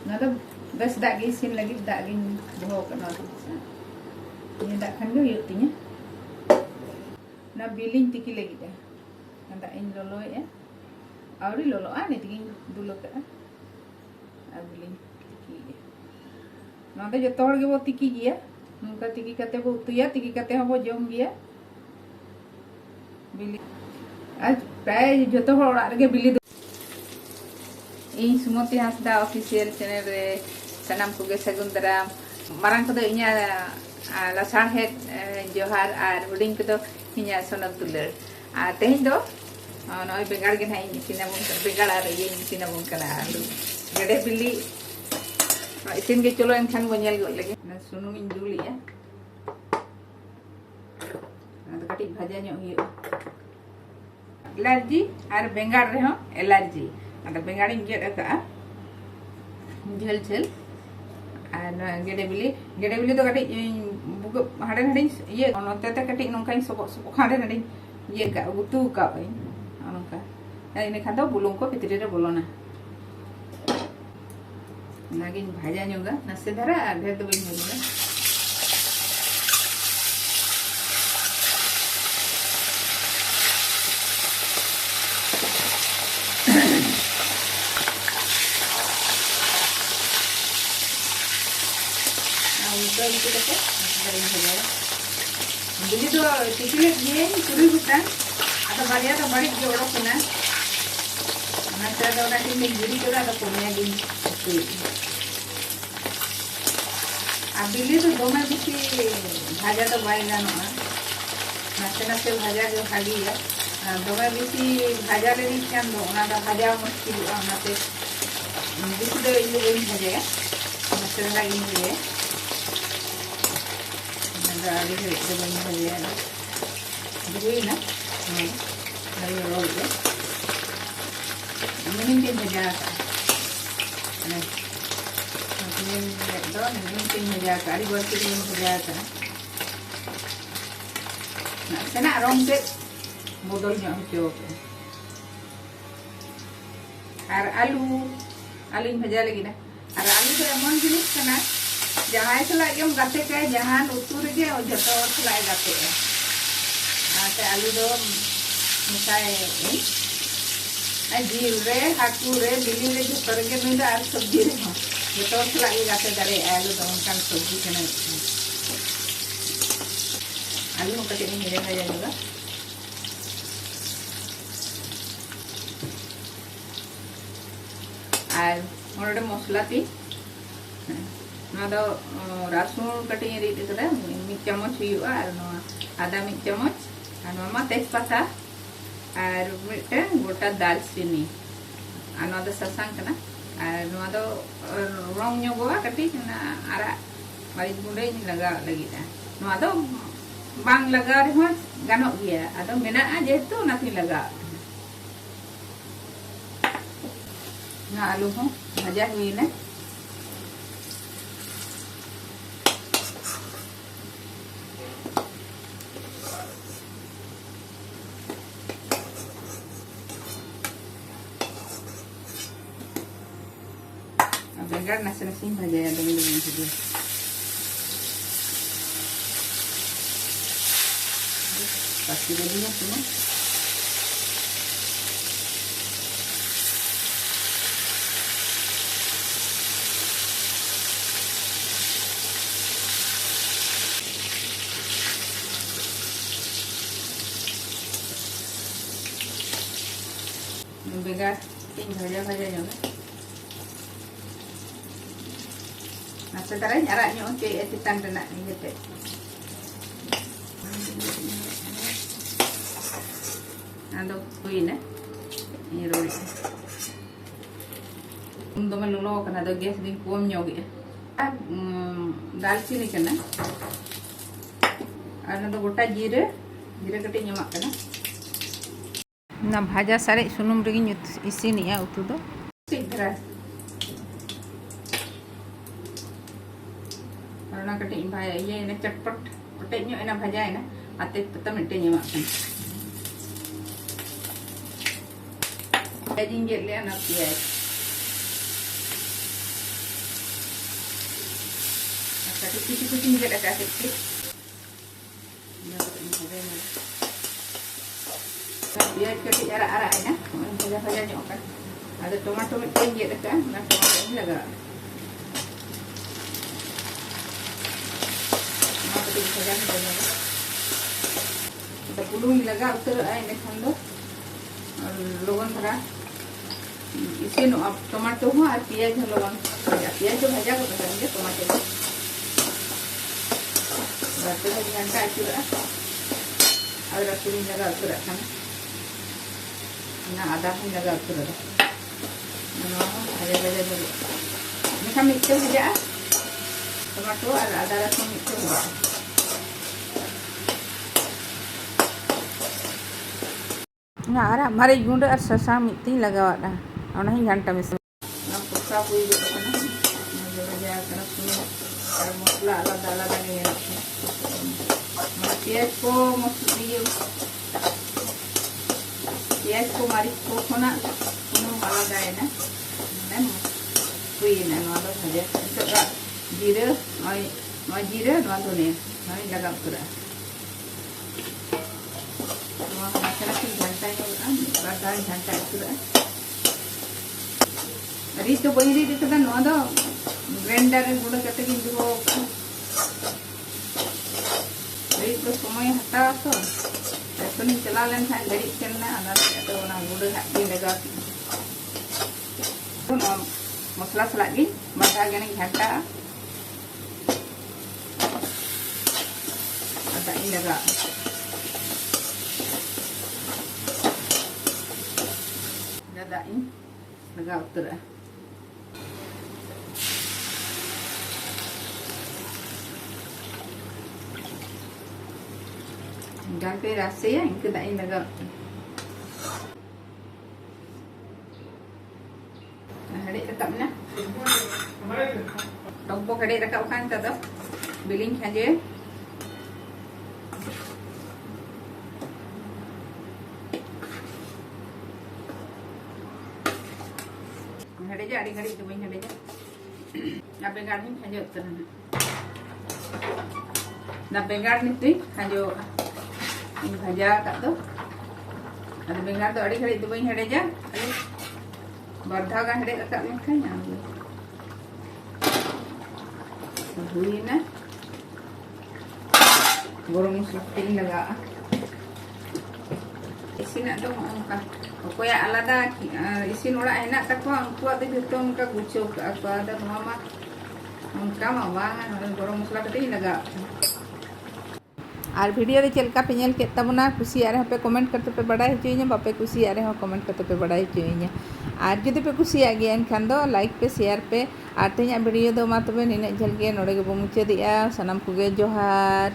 ना तो बस दागी इसिन लगी दागी दोहो कना ini dak kan gue yuk tinya na biling tiki lagi dah nanda in lolo ya awri lolo ane tiki dulu ka biling tiki nanda joto hor ge bo tiki giya nungka tiki kate bo utuya tiki kate ho bo jom giya biling आज प्राय joto hor orag rege bili ᱤᱧ ᱥᱩᱢᱚᱛᱤ ᱦᱟᱸᱥᱫᱟ official channel ᱨᱮ ᱥᱟᱱᱟᱢ ᱠᱚᱜᱮ ᱥᱟᱹᱜᱩᱱ ᱫᱟᱨᱟᱢ ᱢᱟᱨᱟᱝ ᱠᱚᱫᱚ ᱤᱧᱟᱹᱜ ᱞᱟᱥᱟᱲᱦᱮᱫ ᱡᱚᱦᱟᱨ ᱟᱨ ᱦᱩᱰᱤᱧ ᱠᱚᱫᱚ ᱤᱧᱟᱹᱜ ᱥᱚᱱᱚᱠ ᱫᱩᱞᱟᱹᱲ ᱟᱨ ᱛᱮᱦᱮᱧ ᱫᱚ ᱱᱚᱜᱼᱚᱭ ᱵᱮᱸᱜᱟᱲ ᱜᱮ ᱱᱟᱦᱟᱜ ᱤᱧ ᱤᱥᱤᱱᱟᱵᱚᱱ ᱵᱮᱸᱜᱟᱲ ᱟᱨ ᱤᱭᱟᱹᱧ ᱤᱥᱤᱱᱟᱵᱚᱱ ᱠᱟᱱᱟ ᱟᱞᱩ ᱜᱮᱰᱮ ᱵᱤᱞᱤ ᱤᱥᱤᱱ ᱜᱮ ᱪᱚᱞᱚ ᱮᱱᱠᱷᱟᱱ ᱵᱚᱱ ᱧᱮᱞ ᱜᱚᱫ ᱞᱮᱜᱮ ᱥᱩᱱᱩᱢᱤᱧ ᱫᱩᱞᱮᱜᱼᱟ ᱟᱫᱚ ᱠᱟᱹᱴᱤᱡ ᱵᱷᱟᱡᱟ ᱧᱚᱜ ᱦᱩᱭᱩᱜᱼᱟ एलर्जी और बेंगाड़ रहे एलर्जी अद बेंगाड़ी गेद अका झेल झेल और गेडे बिली तो कटी हाड़े हाड़े ये नोते कटी नौका सबक सबक हाड़े हाड़े ये उतु का नौका इन खान तो बुलुंग को भितरी रे बोलोना नागिन भाजा ᱧᱚᱜᱟ नासे धारा ढेर तो बइन होगा बिली तो टिकले ये पूरी गुटान आता बारिया तो बड़ी जोड़ो केना नाते तो ना टिकले गिरी जोड़ा तो कोनिया दिन आ बिली तो दोमे बिसी भाजा तो बाई गानोआ नाते नाते भाजा जो भागिया दोमे बिसी भाजा रे दिखान दो ना दा भाजा मुश्किल नाते बिसी तो इल्लू बइन भाजा नाते दा इल्लू आगे से इधर बनी हुई है देखिए ना अरे रोल पे मिनिम के भजा है मिनिम के भजा कारी बर्ती के भजा था ना सेना रोम से बदल ᱧᱚᱜ ᱦᱚᱪᱚ और आलू भजा लगी ना और आलू तो एमन जिनिस कना जहाँ सला गाते के जहाँ उतु रे जो सला गाते आलू दो मिसाए जील रे हाकू रे बिली रे जो नुई और सब्जी रे जो सला गाते दारे आलू दो उनकान सब्जी कना आलू हो कटे हेरे भजा जाएगा और मोटे मसला ती रसुन कटी रीद मिद चामच और आदा मिद चामच और तेजपाता और मिट्टे गोटा दालचीनी और सासांग और रंग कटी आरा मरीच गुंडे लगा लगी बांग लगा रहा गानो गया अदो मेना जेहेतु नाथी लगा ना आलू हो भजा हुई ना बेंगाड़ नासे नासे भाजा दमी दमी भाजा pasti jadinya semua बेंगाड़ bhaja bhaja juga nah sekarang jaraknya oke editan kena ini teh ando huina ini roll untuk melulu kena do gas di kom nyogi दालचीनी कना और गोटा जीरे जीरे कटी नमक कना ना भाजा सारे सुनुम रेगी इसिनिया उतु दो धरा और ना कटी भाया ये ना चटपट पटे ना भाजा है ना आते पता मिनटे नमक कना प्याज ले ना प्याज Tapi kucing juga ada sedikit. Biar kita arak-arak ya, saja nyokkan. Ada tomato tinggi dekat, nah tomato ini agak. Tomato tinggi saja nih. Kita puluh lagi utar ini kan do, logon terah. Isi no अब tomato हो और प्याज हो लोगन प्याज जो भाजा को करेंगे टमाटो बात में घंटा आचुरा और रसुन लगा आचुरा खाना ना आधा हम लगा आचुरा ना अरे बजे बोलो निकाम मिक्सर भाजा टमाटो और आधा रसुन मिक्सर भाजा ना अरे हमारे यूंड और ससा मिट्टी लगा वाला और नहीं घंटा में ना पुस्ता हुई जो है ना जो बजा करना सुनो और मसाला अलग अलग नहीं है प्याज को मरीच को खोना सुनो अलग है ना हुई ना नॉर्मल भजा तो जीरे और जीरे नॉर्मल नहीं नहीं लगा पूरा मसाला की घंटा है ना बार घंटा पूरा अरे तो बही री देखता नवा दो ग्राइंडर रे गुड़ कते किन दो अरे तो समय हटा तो तो नहीं चला लेन था गड़ी करना अना तो ना गुड़ हाथी लगा तो मसाला सलागी मसा गने घाटा आता इन लगा ज्यादा इन लगा उतरा ganti rasa ya yang kita ini agak hari tetap na tombok hari rekap kan tetap billing aja hari aja hari itu banyak hari aja apa yang kami aja utan nah bengar nih aja ini भाजा का तो अरे बेंगार तो अड़ी खड़ी तो वही हड़े जा अरे बर्धा का हड़े का में खाई ना हुई ना गरम मसाला लगा इसी ना तो उनका कोई आलादा इसी नोड़ा है ना तक उनको तो जो उनका गुच्छो का तो मामा उनका मामा गरम मसाला कटे लगा और वीडियो चलका पे नेल के तबना कुसिया रहे पे कमेंट करते पे बड़ा होचोइया बापे कुसिया रहे कमेंट करते पे बड़ा होचोइया और जुदी पे कुसिया गया एनखान दो लाइक पे शेयर पे और तेज वीडियो दो मा तबे निने झल गया नोड़े के बो मुचादिया सनाम कुगे जोहार।